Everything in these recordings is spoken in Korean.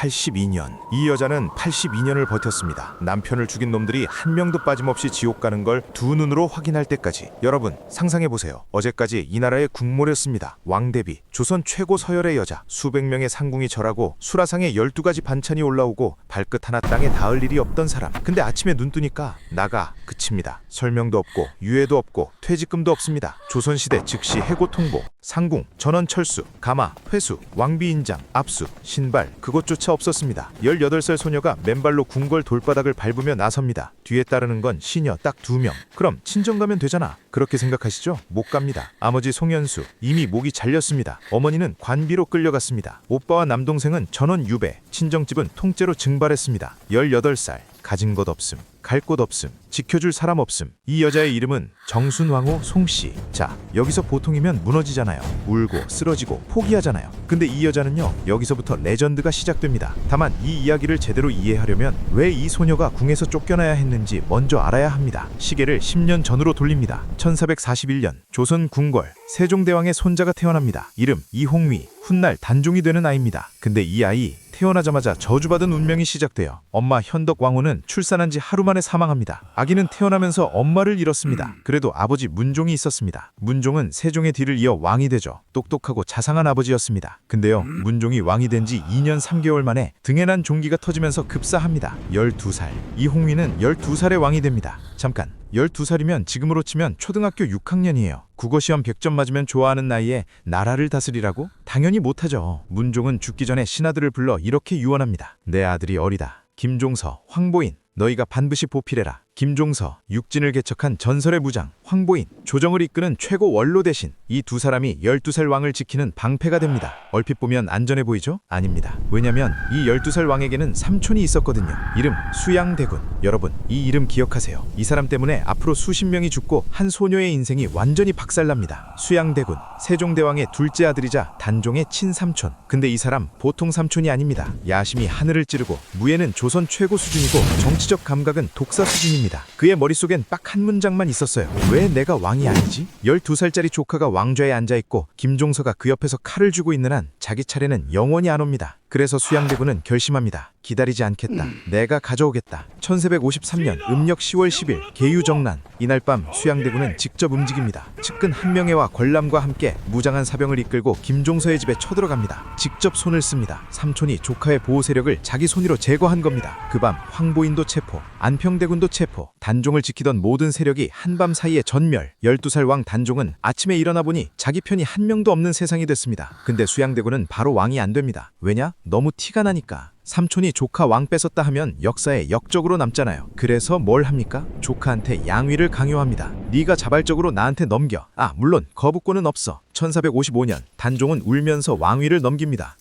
82년. 이 여자는 82년을 버텼습니다. 남편을 죽인 놈들이 한 명도 빠짐없이 지옥 가는 걸 두 눈으로 확인할 때까지. 여러분 상상해보세요. 어제까지 이 나라의 국모였습니다. 왕대비, 조선 최고 서열의 여자. 수백 명의 상궁이 절하고 수라상에 12가지 반찬이 올라오고 발끝 하나 땅에 닿을 일이 없던 사람. 근데 아침에 눈 뜨니까 나가 그칩니다. 설명도 없고 유해도 없고 퇴직금도 없습니다. 조선시대 즉시 해고 통보. 상궁, 전원 철수, 가마, 회수, 왕비 인장, 압수, 신발 그것조차 없었습니다. 18살 소녀가 맨발로 궁궐 돌바닥을 밟으며 나섭니다. 뒤에 따르는 건 시녀 딱 2명. 그럼 친정 가면 되잖아. 그렇게 생각하시죠? 못 갑니다. 아버지 송현수 이미 목이 잘렸습니다. 어머니는 관비로 끌려갔습니다. 오빠와 남동생은 전원 유배. 친정집은 통째로 증발했습니다. 18살 가진 것 없음, 갈 곳 없음, 지켜줄 사람 없음. 이 여자의 이름은 정순왕후 송씨. 자, 여기서 보통이면 무너지잖아요. 울고 쓰러지고 포기하잖아요. 근데 이 여자는요, 여기서부터 레전드가 시작됩니다. 다만 이 이야기를 제대로 이해하려면 왜 이 소녀가 궁에서 쫓겨나야 했는지 먼저 알아야 합니다. 시계를 10년 전으로 돌립니다. 1441년 조선 궁궐 세종대왕의 손자가 태어납니다. 이름 이홍위. 훗날 단종이 되는 아이입니다. 근데 이 아이 태어나자마자 저주받은 운명이 시작돼요. 엄마 현덕왕후는 출산한 지 하루 만에 사망합니다. 아기는 태어나면서 엄마를 잃었습니다. 그래도 아버지 문종이 있었습니다. 문종은 세종의 뒤를 이어 왕이 되죠. 똑똑하고 자상한 아버지였습니다. 근데요, 문종이 왕이 된 지 2년 3개월 만에 등에 난 종기가 터지면서 급사합니다. 12살. 이홍위는 12살에 왕이 됩니다. 잠깐, 12살이면 지금으로 치면 초등학교 6학년이에요. 국어시험 100점 맞으면 좋아하는 나이에 나라를 다스리라고? 당연히 못하죠. 문종은 죽기 전에 신하들을 불러 이렇게 유언합니다. 내 아들이 어리다. 김종서, 황보인, 너희가 반드시 보필해라. 김종서, 육진을 개척한 전설의 무장, 황보인, 조정을 이끄는 최고 원로 대신. 이 두 사람이 12살 왕을 지키는 방패가 됩니다. 얼핏 보면 안전해 보이죠? 아닙니다. 왜냐면 이 12살 왕에게는 삼촌이 있었거든요. 이름 수양대군. 여러분, 이 이름 기억하세요. 이 사람 때문에 앞으로 수십 명이 죽고 한 소녀의 인생이 완전히 박살납니다. 수양대군, 세종대왕의 둘째 아들이자 단종의 친삼촌. 근데 이 사람 보통 삼촌이 아닙니다. 야심이 하늘을 찌르고 무예는 조선 최고 수준이고 정치적 감각은 독사 수준입니다. 그의 머릿속엔 딱 한 문장만 있었어요. 왜 내가 왕이 아니지? 12살짜리 조카가 왕좌에 앉아있고 김종서가 그 옆에서 칼을 쥐고 있는 한 자기 차례는 영원히 안 옵니다. 그래서 수양대군은 결심합니다. 기다리지 않겠다. 내가 가져오겠다. 1453년 음력 10월 10일 계유정난. 이날 밤 수양대군은 직접 움직입니다. 측근 한명회와 권람과 함께 무장한 사병을 이끌고 김종서의 집에 쳐들어갑니다. 직접 손을 씁니다. 삼촌이 조카의 보호 세력을 자기 손으로 제거한 겁니다. 그 밤 황보인도 체포, 안평대군도 체포. 단종을 지키던 모든 세력이 한밤 사이에 전멸. 12살 왕 단종은 아침에 일어나 보니 자기 편이 한 명도 없는 세상이 됐습니다. 근데 수양대군은 바로 왕이 안 됩니다. 왜냐? 너무 티가 나니까. 삼촌이 조카 왕 뺏었다 하면 역사에 역적으로 남잖아요. 그래서 뭘 합니까? 조카한테 양위를 강요합니다. 네가 자발적으로 나한테 넘겨. 물론 거부권은 없어. 1455년 단종은 울면서 왕위를 넘깁니다.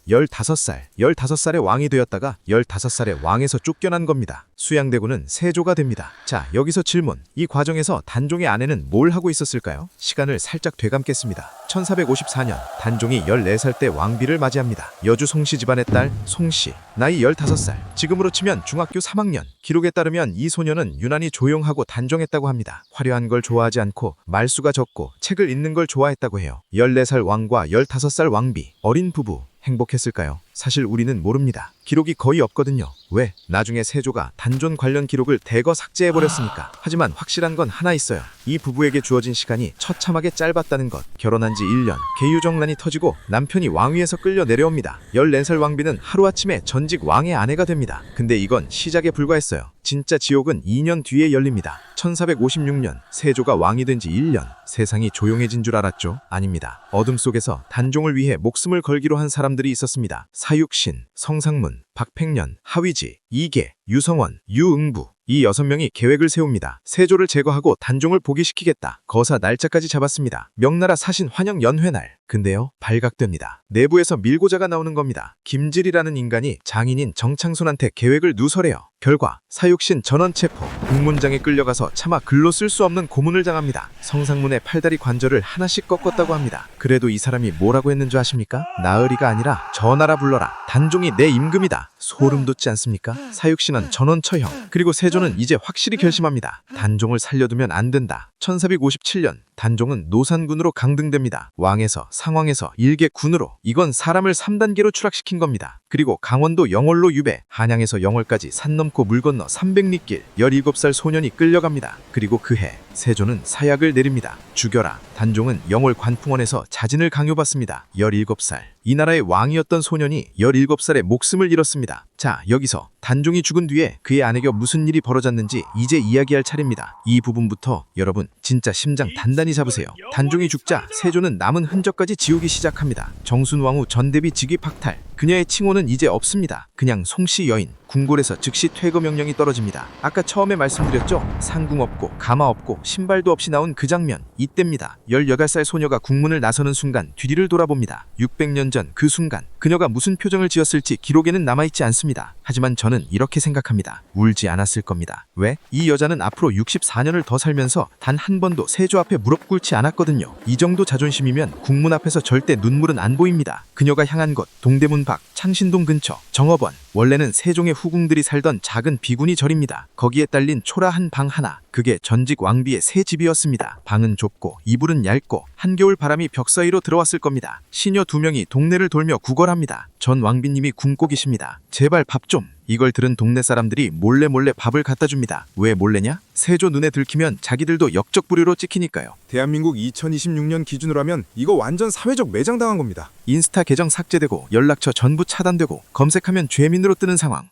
15살에 왕이 되었다가 15살에 왕에서 쫓겨난 겁니다. 수양대군은 세조가 됩니다. 자, 여기서 질문. 이 과정에서 단종의 아내는 뭘 하고 있었을까요? 시간을 살짝 되감겠습니다. 1454년 단종이 14살 때 왕비를 맞이합니다. 여주 송씨 집안의 딸 송씨. 나이 15살. 지금으로 치면 중학교 3학년. 기록에 따르면 이 소녀는 유난히 조용하고 단정했다고 합니다. 화려한 걸 좋아하지 않고 말수가 적고 책을 읽는 걸 좋아했다고 해요. 14살 왕과 15살 왕비. 어린 부부. 행복했을까요? 사실 우리는 모릅니다. 기록이 거의 없거든요. 왜? 나중에 세조가 단존 관련 기록을 대거 삭제해버렸으니까. 하지만 확실한 건 하나 있어요. 이 부부에게 주어진 시간이 처참하게 짧았다는 것. 결혼한 지 1년, 계유정난이 터지고 남편이 왕위에서 끌려 내려옵니다. 14살 왕비는 하루아침에 전직 왕의 아내가 됩니다. 근데 이건 시작에 불과했어요. 진짜 지옥은 2년 뒤에 열립니다. 1456년 세조가 왕이 된 지 1년. 세상이 조용해진 줄 알았죠? 아닙니다. 어둠 속에서 단종을 위해 목숨을 걸기로 한 사람들이 있었습니다. 사육신, 성상문, 박팽년, 하위지, 이계, 유성원, 유응부. 이 6명이 계획을 세웁니다. 세조를 제거하고 단종을 복위시키겠다. 거사 날짜까지 잡았습니다. 명나라 사신 환영 연회날. 근데요, 발각됩니다. 내부에서 밀고자가 나오는 겁니다. 김질이라는 인간이 장인인 정창손한테 계획을 누설해요. 결과 사육신 전원 체포. 국문장에 끌려가서 차마 글로 쓸 수 없는 고문을 당합니다. 성상문의 팔다리 관절을 하나씩 꺾었다고 합니다. 그래도 이 사람이 뭐라고 했는 줄 아십니까? 나으리가 아니라 전하라 불러라. 단종이 내 임금이다. 소름 돋지 않습니까? 사육신은 전원처형, 그리고 세조는 이제 확실히 결심합니다. 단종을 살려두면 안 된다. 1457년 단종은 노산군으로 강등됩니다. 왕에서 상왕에서 일개 군으로. 이건 사람을 3단계로 추락시킨 겁니다. 그리고 강원도 영월로 유배, 한양에서 영월까지 산 넘고 물 건너 300리길 17살 소년이 끌려갑니다. 그리고 그해 세조는 사약을 내립니다. 죽여라. 단종은 영월 관풍원에서 자진을 강요받습니다. 17살. 이 나라의 왕이었던 소년이 17살에 목숨을 잃었습니다. 자, 여기서 단종이 죽은 뒤에 그의 아내가 무슨 일이 벌어졌는지 이제 이야기할 차례입니다. 이 부분부터 여러분 진짜 심장 단단히 잡으세요. 단종이 죽자 세조는 남은 흔적까지 지우기 시작합니다. 정순왕후 전대비 직위 박탈. 그녀의 칭호는 이제 없습니다. 그냥 송씨 여인. 궁궐에서 즉시 퇴거 명령이 떨어집니다. 아까 처음에 말씀드렸죠? 상궁 없고 가마 없고 신발도 없이 나온 그 장면. 이때입니다. 18살 소녀가 국문을 나서는 순간 뒤를 돌아봅니다. 600년 전 그 순간 그녀가 무슨 표정을 지었을지 기록에는 남아있지 않습니다. 하지만 저는 이렇게 생각합니다. 울지 않았을 겁니다. 왜? 이 여자는 앞으로 64년을 더 살면서 단 한 번도 세조 앞에 무릎 꿇지 않았거든요. 이 정도 자존심이면 국문 앞에서 절대 눈물은 안 보입니다. 그녀가 향한 곳 동대문 밖 창신동 근처 정업원. 원래는 세종의 후궁들이 살던 작은 비구니 절입니다. 거기에 딸린 초라한 방 하나. 그게 전직 왕비의 새 집이었습니다. 방은 좁고 이불은 얇고 한겨울 바람이 벽 사이로 들어왔을 겁니다. 시녀 2명이 동네를 돌며 구걸합니다. 전 왕비님이 굶고 계십니다. 제발 밥 좀. 이걸 들은 동네 사람들이 몰래 밥을 갖다 줍니다. 왜 몰래냐? 세조 눈에 들키면 자기들도 역적부류로 찍히니까요. 대한민국 2026년 기준으로 하면 이거 완전 사회적 매장당한 겁니다. 인스타 계정 삭제되고 연락처 전부 차단되고 검색하면 죄민으로 뜨는 상황.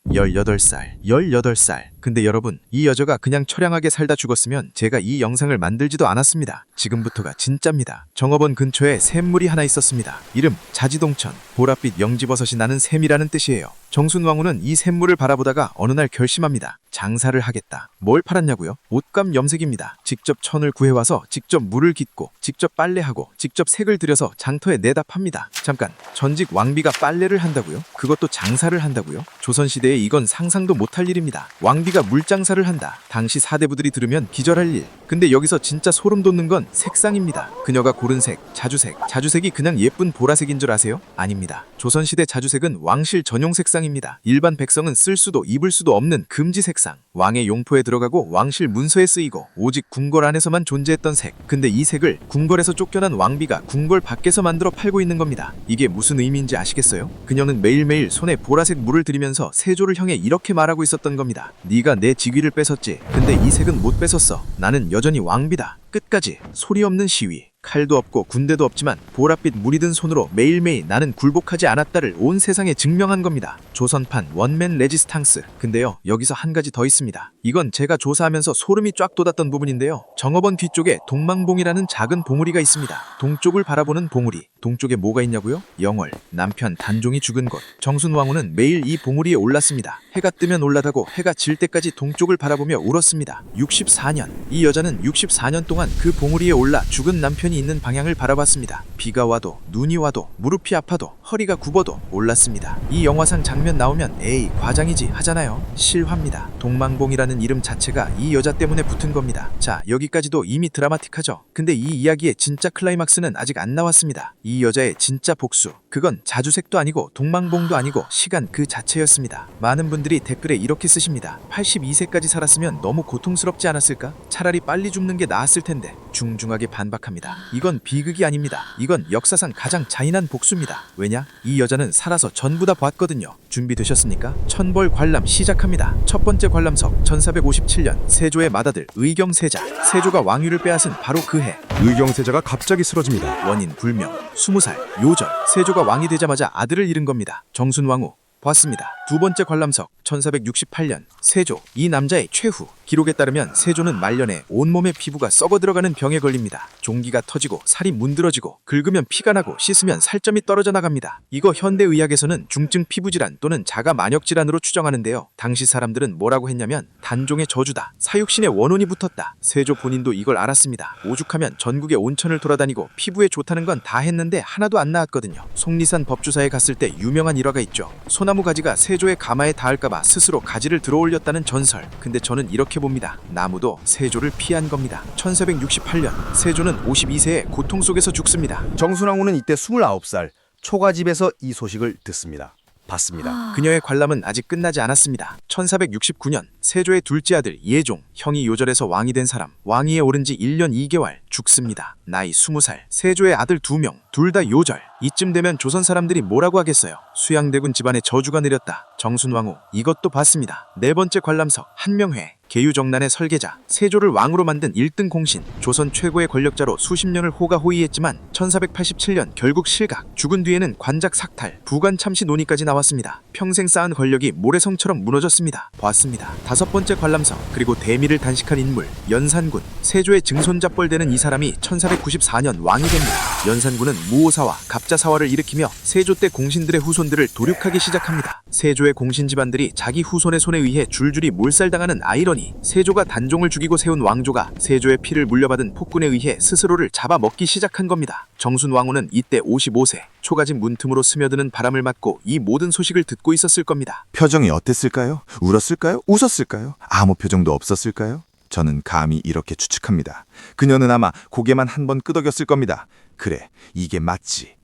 18살. 근데 여러분, 이 여자가 그냥 처량하게 살다 죽었으면 제가 이 영상을 만들지도 않았습니다. 지금부터가 진짜입니다. 정업원 근처에 샘물이 하나 있었습니다. 이름 자지동천. 보랏빛 영지버섯이 나는 샘이라는 뜻이에요. 정순왕후는 이 샘물을 바라보다가 어느 날 결심합니다. 장사를 하겠다. 뭘 팔았냐고요? 옷감 염색입니다. 직접 천을 구해와서 직접 물을 깃고 직접 빨래하고 직접 색을 들여서 장터에 내다 팝니다. 잠깐, 전직 왕비가 빨래를 한다고요? 그것도 장사를 한다고요? 조선시대에 이건 상상도 못할 일입니다. 왕비가 물장사를 한다. 당시 사대부들이 들으면 기절할 일. 근데 여기서 진짜 소름 돋는 건 색상입니다. 그녀가 고른 색, 자주색. 자주색이 그냥 예쁜 보라색인 줄 아세요? 아닙니다. 조선시대 자주색은 왕실 전용 색상입니다. 일반 백성은 쓸 수도 입을 수도 없는 금지 색상. 왕의 용포에 들어가고 왕실 문서에 쓰이고 오직 궁궐 안에서만 존재했던 색. 근데 이 색을 궁궐에서 쫓겨난 왕비가 궁궐 밖에서 만들어 팔고 있는 겁니다. 이게 무슨 의미인지 아시겠어요? 그녀는 매일매일 손에 보라색 물을 들이면서 세조를 향해 이렇게 말하고 있었던 겁니다. 네가 내 직위를 뺏었지. 근데 이 색은 못 뺏었어. 나는 여전히 왕비다. 끝까지 소리 없는 시위. 칼도 없고 군대도 없지만 보랏빛 물이 든 손으로 매일매일 나는 굴복하지 않았다를 온 세상에 증명한 겁니다. 조선판 원맨 레지스탕스. 근데요, 여기서 한 가지 더 있습니다. 이건 제가 조사하면서 소름이 쫙 돋았던 부분인데요. 정업원 뒤쪽에 동망봉이라는 작은 봉우리가 있습니다. 동쪽을 바라보는 봉우리. 동쪽에 뭐가 있냐고요? 영월, 남편 단종이 죽은 곳. 정순왕후는 매일 이 봉우리에 올랐습니다. 해가 뜨면 올라가고 해가 질 때까지 동쪽을 바라보며 울었습니다. 64년. 이 여자는 64년 동안 그 봉우리에 올라 죽은 남편이 있는 방향을 바라봤습니다. 비가 와도 눈이 와도 무릎이 아파도 허리가 굽어도 올랐습니다. 이 영화상 장면 나오면 에이 과장이지 하잖아요. 실화입니다. 동망봉이라는 이름 자체가 이 여자 때문에 붙은 겁니다. 자, 여기까지도 이미 드라마틱하죠. 근데 이 이야기의 진짜 클라이막스는 아직 안 나왔습니다. 이 여자의 진짜 복수. 그건 자주색도 아니고 동망봉도 아니고 시간 그 자체였습니다. 많은 분들이 댓글에 이렇게 쓰십니다. 82세까지 살았으면 너무 고통스럽지 않았을까? 차라리 빨리 죽는 게 나았을 텐데. 중중하게 반박합니다. 이건 비극이 아닙니다. 이건 역사상 가장 잔인한 복수입니다. 왜냐? 이 여자는 살아서 전부 다 봤거든요. 준비되셨습니까? 천벌 관람 시작합니다. 첫 번째 관람석 1457년 세조의 맏아들 의경세자. 세조가 왕위를 빼앗은 바로 그 해. 의경세자가 갑자기 쓰러집니다. 원인 불명. 20살 요절. 세조가 왕이 되자마자 아들을 잃은 겁니다. 정순왕후 봤습니다. 두 번째 관람석 1468년 세조. 이 남자의 최후. 기록에 따르면 세조는 말년에 온몸의 피부가 썩어 들어가는 병에 걸립니다. 종기가 터지고 살이 문드러지고 긁으면 피가 나고 씻으면 살점이 떨어져 나갑니다. 이거 현대의학에서는 중증 피부질환 또는 자가 만역질환으로 추정하는데요. 당시 사람들은 뭐라고 했냐면 단종의 저주다. 사육신의 원혼이 붙었다. 세조 본인도 이걸 알았습니다. 오죽하면 전국의 온천을 돌아다니고 피부에 좋다는 건 다 했는데 하나도 안 나았거든요. 속리산 법주사에 갔을 때 유명한 일화가 있죠. 소나무 가지가 세조의 가마에 닿을까봐 스스로 가지를 들어올렸다는 전설. 근데 저는 이렇게 봅니다. 나무도 세조를 피한 겁니다. 1468년 세조는 52세에 고통 속에서 죽습니다. 정순왕후는 이때 29살 초가집에서 이 소식을 듣습니다. 봤습니다. 그녀의 관람은 아직 끝나지 않았습니다. 1469년 세조의 둘째 아들 예종, 형이 요절에서 왕이 된 사람, 왕위에 오른 지 1년 2개월 죽습니다. 나이 20살, 세조의 아들 2명, 둘 다 요절. 이쯤 되면 조선 사람들이 뭐라고 하겠어요. 수양대군 집안에 저주가 내렸다. 정순왕후, 이것도 봤습니다. 네 번째 관람석, 한명회. 계유정난의 설계자, 세조를 왕으로 만든 1등 공신, 조선 최고의 권력자로 수십 년을 호가호위했지만 1487년 결국 실각, 죽은 뒤에는 관작 삭탈, 부관 참시 논의까지 나왔습니다. 평생 쌓은 권력이 모래성처럼 무너졌습니다. 보았습니다. 다섯 번째 관람석, 그리고 대미를 단식한 인물, 연산군. 세조의 증손잡벌 되는 이 사람이 1494년 왕이 됩니다. 연산군은 무오사와 갑자사화를 일으키며 세조 때 공신들의 후손들을 도륙하기 시작합니다. 세조의 공신 집안들이 자기 후손의 손에 의해 줄줄이 몰살당하는 아이러니, 세조가 단종을 죽이고 세운 왕조가 세조의 피를 물려받은 폭군에 의해 스스로를 잡아먹기 시작한 겁니다. 정순왕후는 이때 55세, 초가집 문틈으로 스며드는 바람을 맞고 이 모든 소식을 듣고 있었을 겁니다. 표정이 어땠을까요? 울었을까요? 웃었을까요? 아무 표정도 없었을까요? 저는 감히 이렇게 추측합니다. 그녀는 아마 고개만 한 번 끄덕였을 겁니다. 그래, 이게 맞지.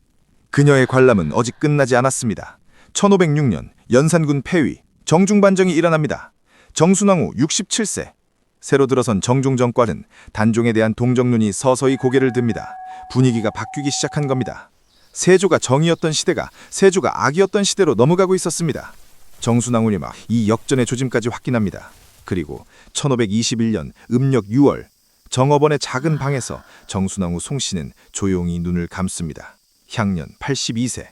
그녀의 관람은 아직 끝나지 않았습니다. 1506년 연산군 폐위, 정중반정이 일어납니다. 정순왕후 67세. 새로 들어선 정종 정권은 단종에 대한 동정론이 서서히 고개를 듭니다. 분위기가 바뀌기 시작한 겁니다. 세조가 정이었던 시대가 세조가 악이었던 시대로 넘어가고 있었습니다. 정순왕후는 막 이 역전의 조짐까지 확인합니다. 그리고 1521년 음력 6월 정업원의 작은 방에서 정순왕후 송씨는 조용히 눈을 감습니다. 향년 82세.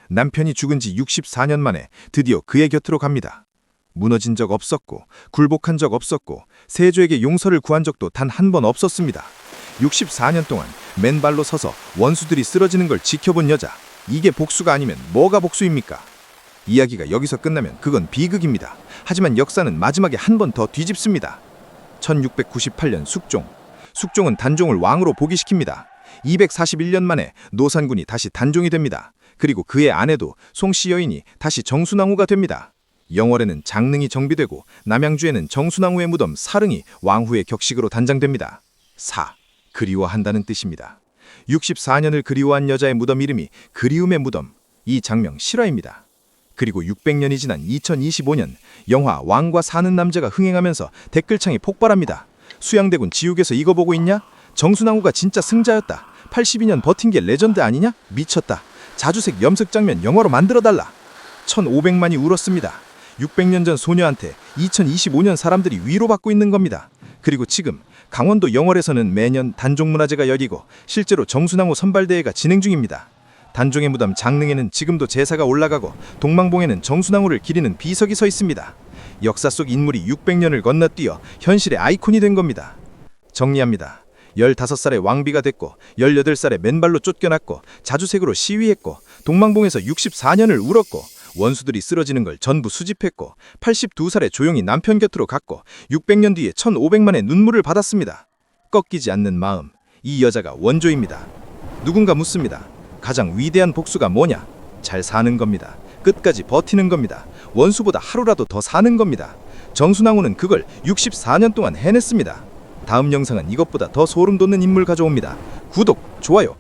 남편이 죽은 지 64년 만에 드디어 그의 곁으로 갑니다. 무너진 적 없었고 굴복한 적 없었고 세조에게 용서를 구한 적도 단 한 번 없었습니다. 64년 동안 맨발로 서서 원수들이 쓰러지는 걸 지켜본 여자. 이게 복수가 아니면 뭐가 복수입니까? 이야기가 여기서 끝나면 그건 비극입니다. 하지만 역사는 마지막에 한 번 더 뒤집습니다. 1698년 숙종. 숙종은 단종을 왕으로 복위시킵니다. 241년 만에 노산군이 다시 단종이 됩니다. 그리고 그의 아내도 송씨 여인이 다시 정순왕후가 됩니다. 영월에는 장릉이 정비되고 남양주에는 정순왕후의 무덤 사릉이 왕후의 격식으로 단장됩니다. 그리워한다는 뜻입니다. 64년을 그리워한 여자의 무덤 이름이 그리움의 무덤. 이 장명 실화입니다. 그리고 600년이 지난 2025년 영화 왕과 사는 남자가 흥행하면서 댓글창이 폭발합니다. 수양대군 지옥에서 이거 보고 있냐? 정순왕후가 진짜 승자였다. 82년 버틴 게 레전드 아니냐? 미쳤다. 자주색 염색 장면 영화로 만들어달라. 1500만이 울었습니다. 600년 전 소녀한테 2025년 사람들이 위로받고 있는 겁니다. 그리고 지금 강원도 영월에서는 매년 단종문화제가 열리고 실제로 정순왕후 선발대회가 진행 중입니다. 단종의 무덤 장릉에는 지금도 제사가 올라가고 동망봉에는 정순왕후를 기리는 비석이 서 있습니다. 역사 속 인물이 600년을 건너뛰어 현실의 아이콘이 된 겁니다. 정리합니다. 15살에 왕비가 됐고 18살에 맨발로 쫓겨났고 자주색으로 시위했고 동망봉에서 64년을 울었고 원수들이 쓰러지는 걸 전부 수집했고 82살에 조용히 남편 곁으로 갔고 600년 뒤에 1500만의 눈물을 받았습니다. 꺾이지 않는 마음, 이 여자가 원조입니다. 누군가 묻습니다. 가장 위대한 복수가 뭐냐? 잘 사는 겁니다. 끝까지 버티는 겁니다. 원수보다 하루라도 더 사는 겁니다. 정순왕후는 그걸 64년 동안 해냈습니다. 다음 영상은 이것보다 더 소름 돋는 인물 가져옵니다. 구독, 좋아요,